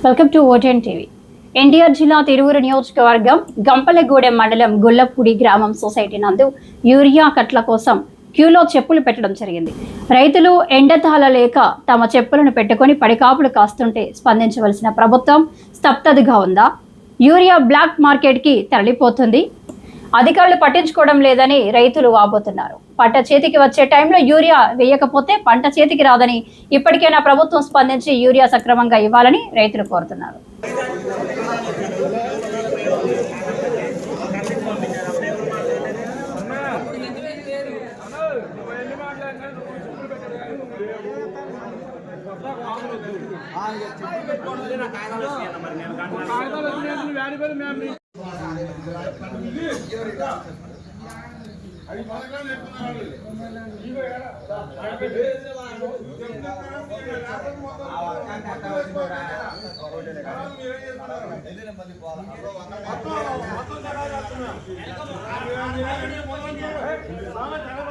Welcome to ఓటెన్ TV. NTR జిల్లా తిరువురు నియోజకవర్గం గంపలగూడెం మండలం గొల్లపూడి గ్రామం సొసైటీ నందు యూరియా కట్ల కోసం క్యూలో చెప్పులు పెట్టడం జరిగింది. రైతులు ఎండతాళ లేక తమ చెప్పులను పెట్టుకుని పడికాపులు కాస్తుంటే స్పందించవలసిన ప్రభుత్వం స్తబ్దతగా ఉందా? యూరియా బ్లాక్ మార్కెట్కి తరలిపోతుంది. అధికారులు పట్టించుకోవడం లేదని రైతులు వాపోతున్నారు. పంట చేతికి వచ్చే టైంలో యూరియా వేయకపోతే పంట చేతికి రాదని ఇప్పటికైనా ప్రభుత్వం స్పందించి యూరియా సక్రమంగా ఇవ్వాలని రైతులు కోరుతున్నారు. మొత్తం